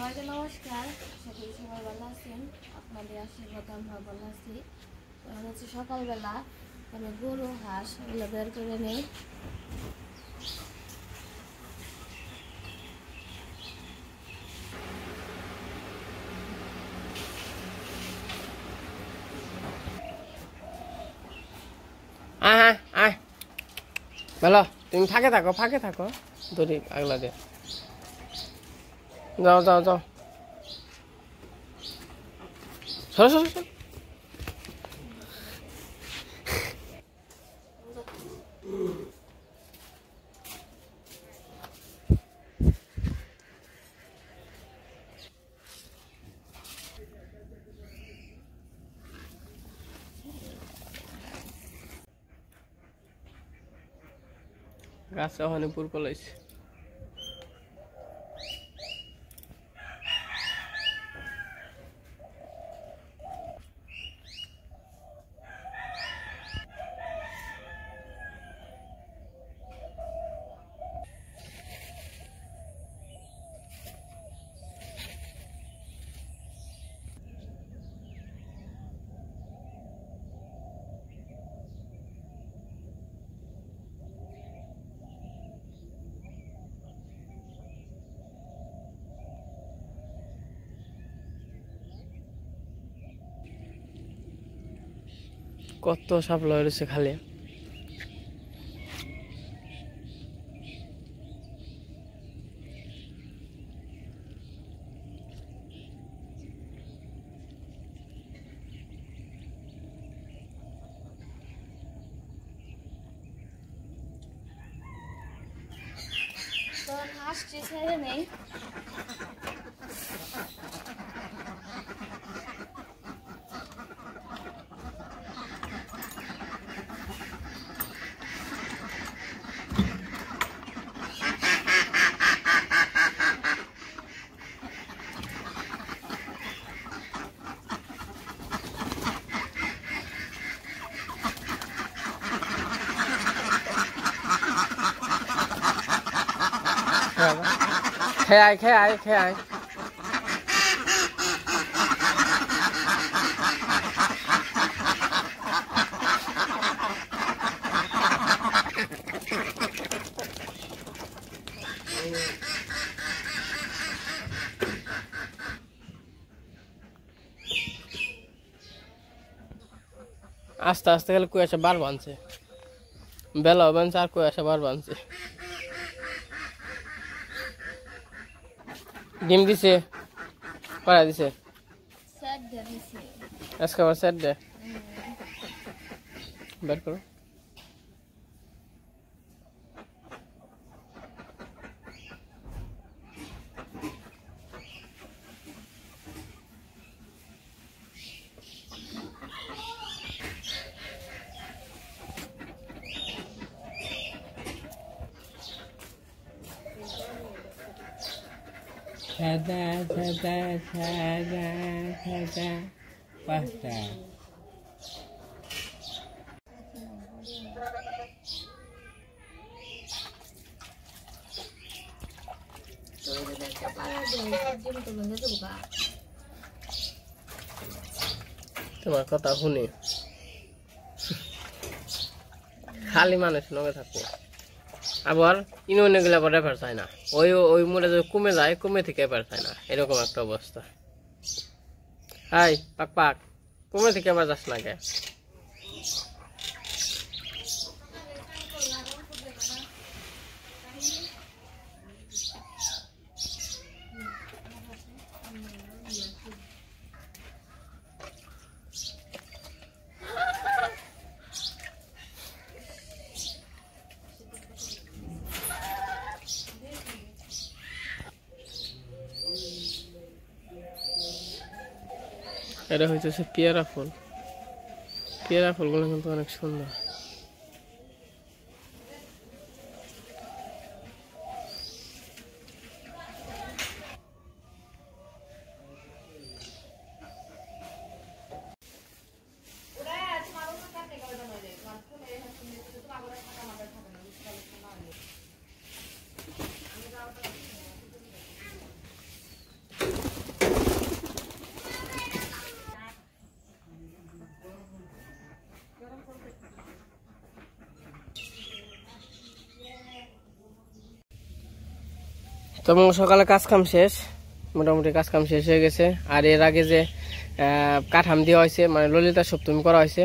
সবাইকে নমস্কার। সবাই সবাই ভালো আছেন? আপনাদের আশীর্বাদ আমরা ভালো আছি। এখন হচ্ছে সকালবেলা, আমি গরু হাঁস এগুলো বের করে নিই। আয় ভালো, তুমি ফাঁকে থাকো দড়ি আগলা দিয়ে যাও যাও যাও, সরো সরো সরো। গাছে ওখানে পুর পলাইছে। কত সাপ লয়েছে খালি। তো হাঁসটি ছেড়ে নেই। খেয়ে আয়। আস্তে আস্তে গেলে কুয়াশা বার বানছে, বেলাও বানছে আর কুয়াশা বার বানছে। ডিম দিছে, কড়া দিছে, আজকে আবার সেট দে, বের করো। সাদা সাদা সাদা সাদা পাঁচটা। তোমার কথা শুনি খালি মানুষ নগে থাকবো, আবার ইনো গেলে আবার রেফার চায় না, ওই ওই মোড়ে যদি কমে যায়, কমে থেকে এবার চায় না, এরকম একটা অবস্থা। হাই পাক পাক, কমে থেকে আবার যাস না কে? এটা হইতেছে পেয়ারা ফুল, পেয়ারা ফুলগুলো কিন্তু অনেক সুন্দর। তো সকালে কাজ কাম শেষ, মোটামুটি কাজ কাম শেষ হয়ে গেছে। আর এর আগে যে কাঠাম দেওয়া হয়েছে, মানে ললিতা সপ্তমী করা হয়েছে,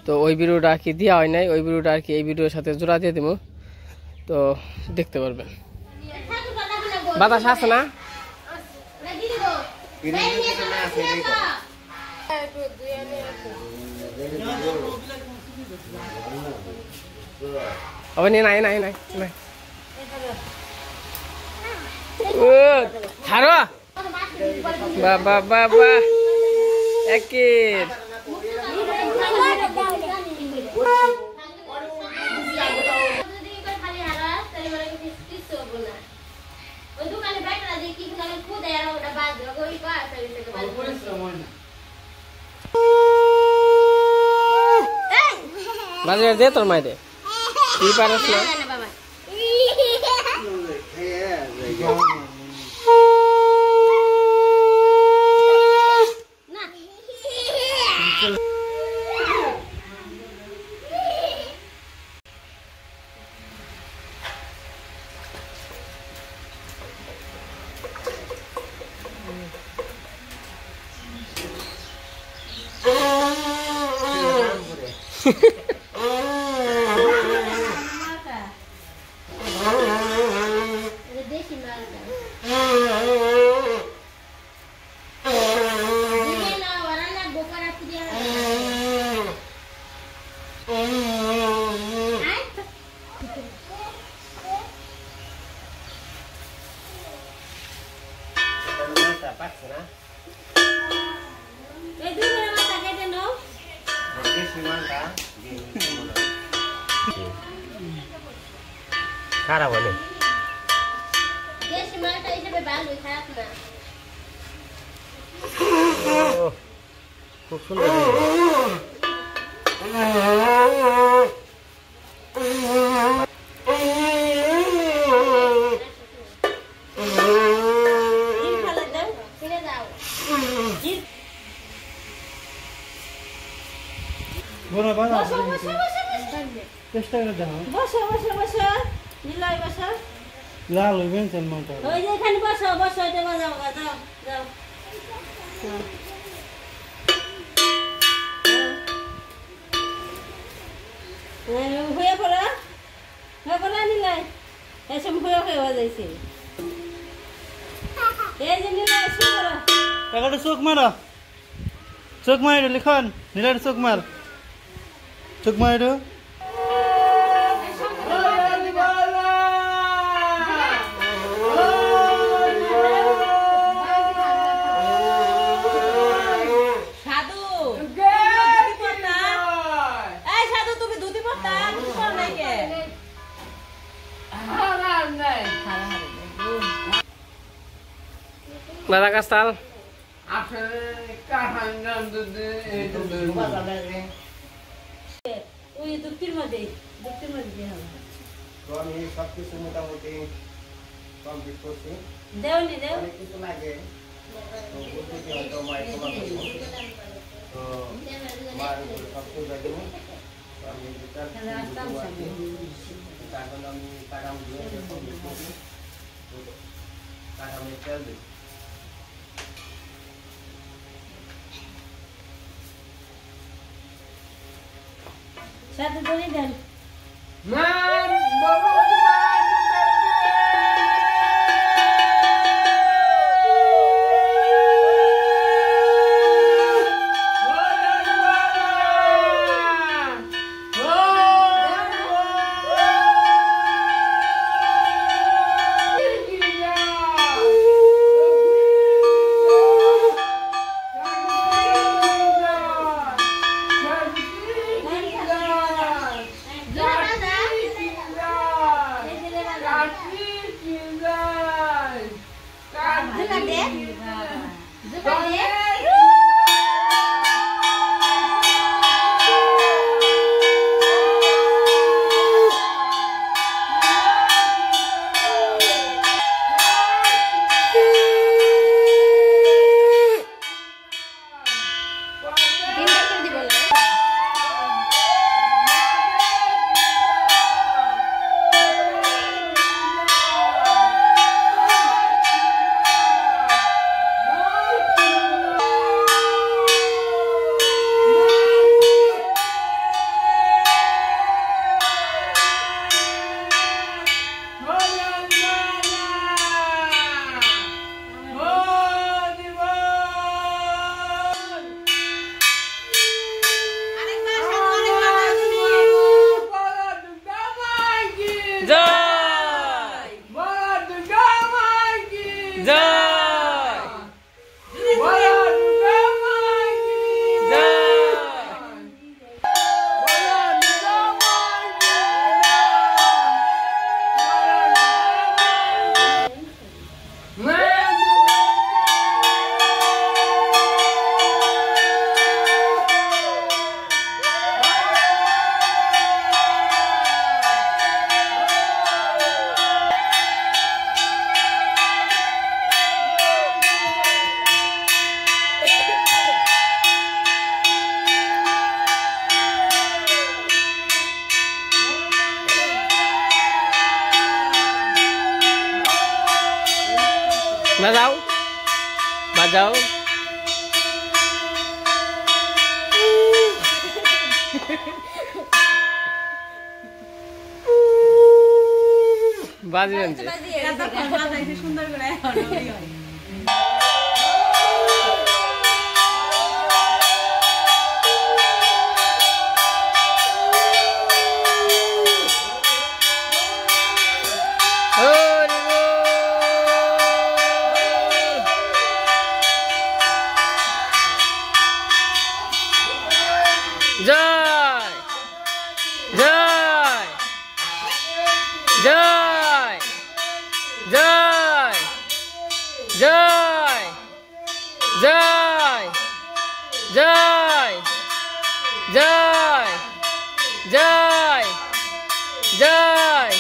তো ওই ভিডিওটা আর কি দেওয়া হয় নাই, ওই ভিডিওটা আর কি এই ভিডিওর সাথে জোড়া দিয়ে দিব, তো দেখতে পারবেন। বাতাস আছে না? নাই নাই নাই নাই ছাড়ো, বাবা বাবা একের বাজে দে তোর মাই দে, কি পারস না? খারাপ হলে খুব সুন্দর। চেষ্টা করে দেখো, বসো বসো বসো, নিলয় বসো, লাল হইবেন চলমাটা, ওই যে এখানে বসো বসো, এটা বাজাও, যাও যাও। হয়ে পড়া নিলাই এসব হয়ে যাইছে এই যে নিলাই একটা চোখ মারো চোখ মারো লিখন নীলার চোখ মার চোখ মারো দাদা কাস্তাল ওই দুঃখের মধ্যে দিয়ে হবে তো আমি সবকিছু মোটামুটি কমপ্লিট করছি দেওনি অনেক কিছু লাগে তো বুঝতে হয়তো মায়ের তোমার তো মায়ের উপর সব কিছু দেবো তো আমি এখন আমি কাটাম দিয়ে কমপ্লিট করছি কাটামের তেল দিই সাথে দড়ি দেন বাজাও বাজাও বাজিবেন যে সুন্দর করে জয় জয় জয় জয় জয় জয় জয় জয় জয় জয়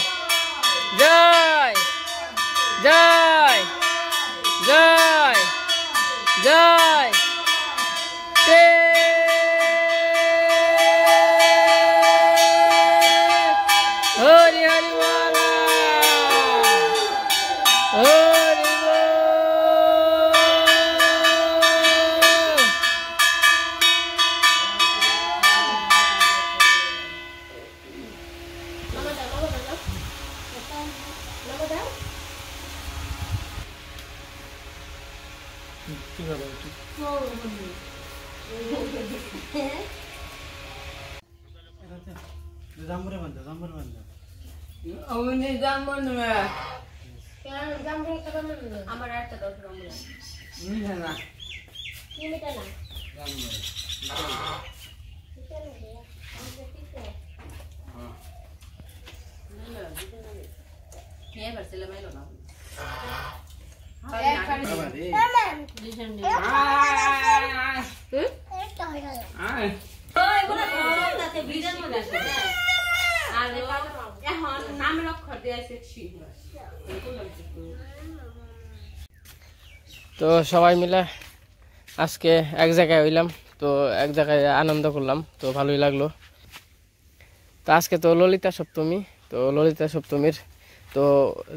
জয় জয় জয় জয় হরি হরি বল হরি বল জাম্বুরে বান্ধব জাম্বুরে বান্ধব অমনি দাম বন্ধু কেন জামরুল খাবে না? আমার একটা দশ রঙ মিঠা না কি মিটা না? জামবুরে মিটা না রে। আমি তো পিছে। খেয়ে পারছিল মাইলো না বাবা রে একটা হয়ে গেল। ওই বলা তাতে ভিজের মধ্যে আছে আর এখন নামের অক্ষর দিয়ে আছে ছি তো সবাই মিলে আজকে এক জায়গায় হইলাম, তো এক জায়গায় আনন্দ করলাম, তো ভালোই লাগলো। তো আজকে তো ললিতা সপ্তমী, তো ললিতা সপ্তমীর তো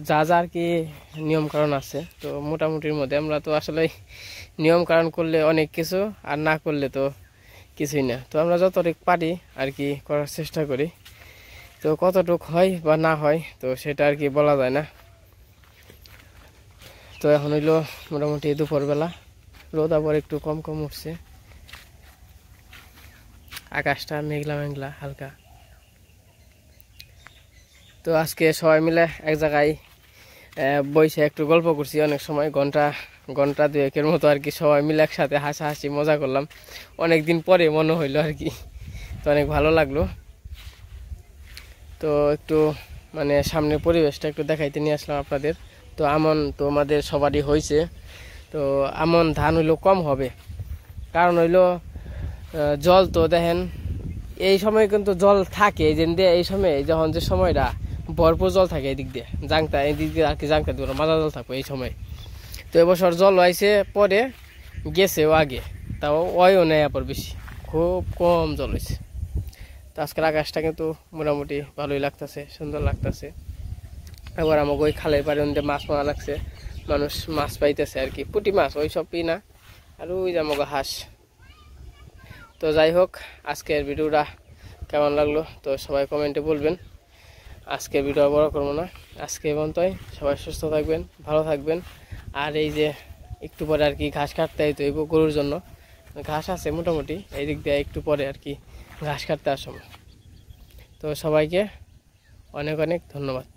যা যা আর কি নিয়মকানুন আছে, তো মোটামুটির মধ্যে আমরা তো আসলে নিয়মকানুন করলে অনেক কিছু, আর না করলে তো কিছুই না। তো আমরা যতটুকু পারি আর কি করার চেষ্টা করি, তো কতটুকু হয় বা না হয় তো সেটা আর কি বলা যায় না। তো এখন হইলো মোটামুটি দুপুরবেলা, রোদ আবার একটু কম কম উঠছে, আকাশটা মেঘলা মেঘলা হালকা। তো আজকে সবাই মিলে এক জায়গায় বসে একটু গল্প করছি অনেক সময়, ঘন্টা দুয়েকের মতো আর কি সবাই মিলে একসাথে হাসাহাসি মজা করলাম, অনেক দিন পরে মনে হইলো আর কি। তো অনেক ভালো লাগলো। তো একটু মানে সামনের পরিবেশটা একটু দেখাইতে নিয়ে আসলাম আপনাদের। তো আমন তো আমাদের সবারই হয়েছে, তো আমন ধান হইলো কম হবে, কারণ হইলো জল তো দেখেন এই সময় কিন্তু জল থাকে, এই যে এই সময় যখন যে সময়টা ভরপুর জল থাকে এদিক দিয়ে জাংতা, এদিক দিয়ে আর কি জাংতা দিয়ে মাজা জল থাকবে এই সময়। তো এবছর জল হয়েছে পরে গেছেও আগে, তাও ওয়ও নেই আবার বেশি, খুব কম জল হয়েছে। তো আজকের আকাশটা কিন্তু মোটামুটি ভালোই লাগতেছে, সুন্দর লাগতেছে। আবার আমাকে ওই খালের পাড়ে মাছ মারা লাগছে, মানুষ মাছ পাইতেছে আর কি, পুঁটি মাছ ওই সবই না, আর ওই যে আমাকে হাঁস। তো যাই হোক, আজকের ভিডিওটা কেমন লাগলো তো সবাই কমেন্টে বলবেন। আজকের ভিডিও বড় করবো না, আজকে পর্যন্তই। সবাই সুস্থ থাকবেন, ভালো থাকবেন। আর এই যে একটু পরে আর কি ঘাস কাটতে হইতো গরুর জন্য, ঘাস আছে মোটামুটি এই দিক দিয়ে, একটু পরে আর কি ঘাস কাটতে আসবো। তো সবাইকে অনেক অনেক ধন্যবাদ।